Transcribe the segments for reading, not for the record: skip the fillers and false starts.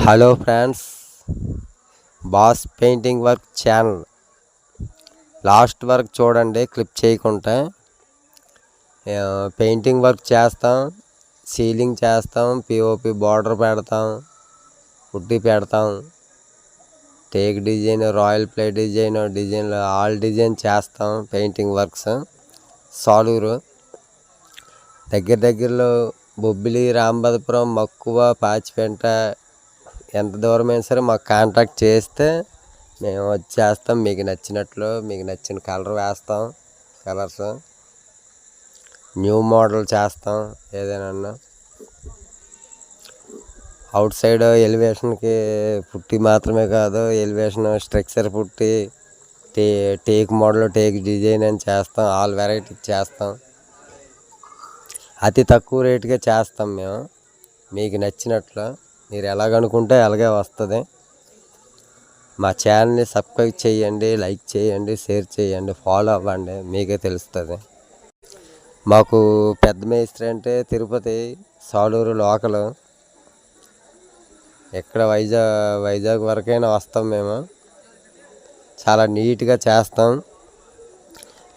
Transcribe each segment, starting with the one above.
Hello friends, boss painting work channel last వరకు చూడండి. Clip చేయకుండా పెయింటింగ్ వర్క్ చేస్తాం, సీలింగ్ చేస్తాం, పిఓపి బార్డర్ పెడతాం, పుట్టి పెడతాం, take design, royal play design all design చేస్తాం. పెయింటింగ్ వర్క్స్ సాలూరు దగ్గరలో బొబ్బిలి, రాంబదపురం, మక్కువ, పాచిపెంట ఎంత దూరమైనా సరే మాకు కాంటాక్ట్ చేస్తే మేము వచ్చేస్తాం. మీకు నచ్చినట్లు మీకు నచ్చిన కలర్ వేస్తాం. కలర్స్ న్యూ మోడల్ చేస్తాం. ఏదైనా అవుట్ సైడ్ ఎలివేషన్కి పుట్టి మాత్రమే కాదు, ఎలివేషన్ స్ట్రక్చర్ పుట్టి టేక్ మోడల్, టేక్ డిజైన్ అని చేస్తాం. ఆల్ వెరైటీ చేస్తాం. అతి తక్కువ రేటుగా చేస్తాం మేము. మీకు నచ్చినట్లు మీరు ఎలాగనుకుంటే అలాగే వస్తుంది. మా ఛానల్ని సబ్స్క్రైబ్ చేయండి, లైక్ చేయండి, షేర్ చేయండి, ఫాలో అవ్వండి. మీకే తెలుస్తుంది. మాకు పెద్ద మేస్త్రి అంటే తిరుపతి, సాలూరు లోకల్. ఎక్కడ వైజాగ్ వరకైనా వస్తాం. మేము చాలా నీట్గా చేస్తాం.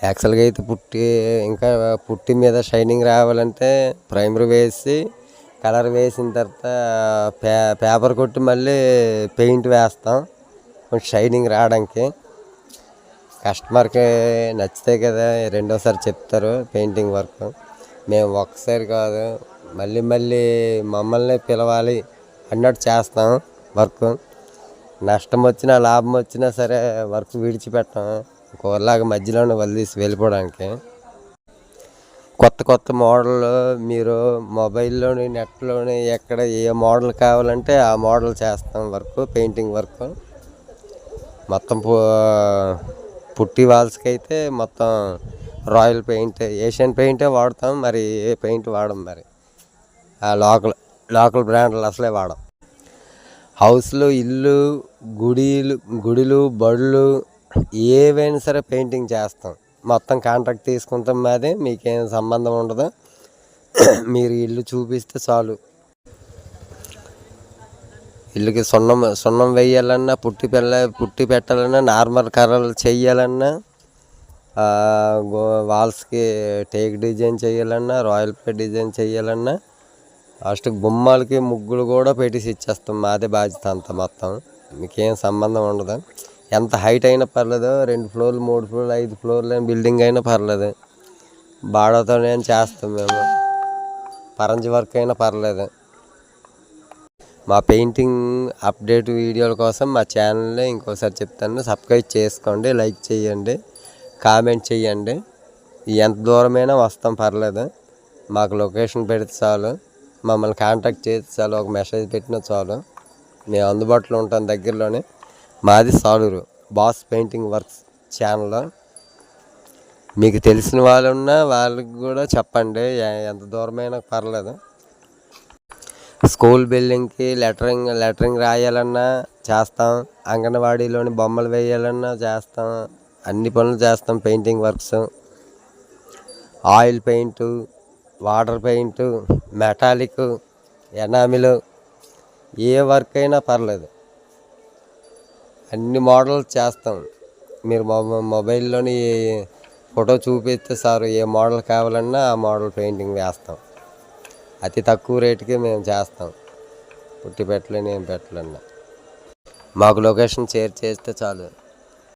యాక్చువల్గా అయితే పుట్టి మీద షైనింగ్ రావాలంటే ప్రైమర్ వేసి, కలర్ వేసిన తర్వాత పేపర్ కొట్టి మళ్ళీ పెయింట్ వేస్తాం. కొంచెం షైనింగ్ రావడానికి. కస్టమర్కి నచ్చితే కదా రెండోసారి చెప్తారు పెయింటింగ్ వర్క్. మేము ఒక్కసారి కాదు, మళ్ళీ మమ్మల్ని పిలవాలి అన్నట్టు చేస్తాం వర్క్. నష్టం వచ్చినా లాభం వచ్చినా సరే వర్క్ విడిచిపెట్టాం. కూరలాగా మధ్యలోనే వదిలేసి వెళ్ళిపోవడానికి. కొత్త మోడల్ మీరు మొబైల్లోని, నెట్లోని ఎక్కడ ఏ మోడల్ కావాలంటే ఆ మోడల్ చేస్తాం. పెయింటింగ్ వర్క్ మొత్తం పుట్టి వాల్స్కి అయితే మొత్తం రాయల్ పెయింట్, ఏషియన్ పెయింటే వాడతాం. మరి ఏ పెయింట్ వాడం. మరి ఆ లోకల్ బ్రాండ్లు అసలే వాడం. హౌస్లో, ఇల్లు, గుడిలు, బడులు ఏవైనా సరే పెయింటింగ్ చేస్తాం. మొత్తం కాంట్రాక్ట్ తీసుకుంటాం. మాది మీకేం సంబంధం ఉండదు. మీరు ఇల్లు చూపిస్తే చాలు. ఇల్లుకి సున్నం వేయాలన్నా, పుట్టి పెట్టాలన్నా, నార్మల్ కలర్లు చేయాలన్నా, వాల్స్కి టేక్ డిజైన్ చేయాలన్నా, రాయల్ ప్లే డిజైన్ చేయాలన్నా, లాస్ట్ గుమ్మాలకి ముగ్గులు కూడా పెట్టేసి ఇచ్చేస్తాం. మాదే బాధ్యత అంతా. మొత్తం మీకేం సంబంధం ఉండదు. ఎంత హైట్ అయినా పర్లేదు, 2 ఫ్లోర్లు, 3 ఫ్లోర్లు, 5 ఫ్లోర్లు బిల్డింగ్ అయినా పర్లేదు, బాడతోనే చేస్తాం. మేము పరంజి వర్క్ అయినా పర్లేదు. మా పెయింటింగ్ అప్డేట్ వీడియోల కోసం మా ఛానల్ని ఇంకోసారి చెప్తాను, సబ్స్క్రైబ్ చేసుకోండి, లైక్ చేయండి, కామెంట్ చేయండి. ఎంత దూరమైనా వస్తాం, పర్లేదు. మాకు లొకేషన్ పెడితే చాలు, మమ్మల్ని కాంటాక్ట్ చేస్తే చాలు, ఒక మెసేజ్ పెట్టినా చాలు, మేము అందుబాటులో ఉంటాం దగ్గరలోనే. మాది Saluru boss painting works channel. మీకు తెలిసిన వాళ్ళు ఉన్నా వాళ్ళకి కూడా చెప్పండి. ఎంత దూరమైనా పర్లేదు. స్కూల్ బిల్డింగ్కి లెటరింగ్ రాయాలన్నా చేస్తాం. అంగన్వాడీలోని బొమ్మలు వేయాలన్నా చేస్తాం. అన్ని పనులు చేస్తాం. Painting works, oil paint, water paint, metallic, enamel, ఏ వర్క్ అయినా పర్లేదు. అన్ని మోడల్స్ చేస్తాం. మీరు మొబైల్లోని ఫోటో చూపిస్తే సార్ ఏ మోడల్ కావాలన్నా ఆ మోడల్ పెయింటింగ్ వేస్తాం. అతి తక్కువ రేటుకే మేము చేస్తాం. పుట్టి పెట్టలేని ఏం పెట్టలేన్నా మాకు లొకేషన్ షేర్ చేస్తే చాలు.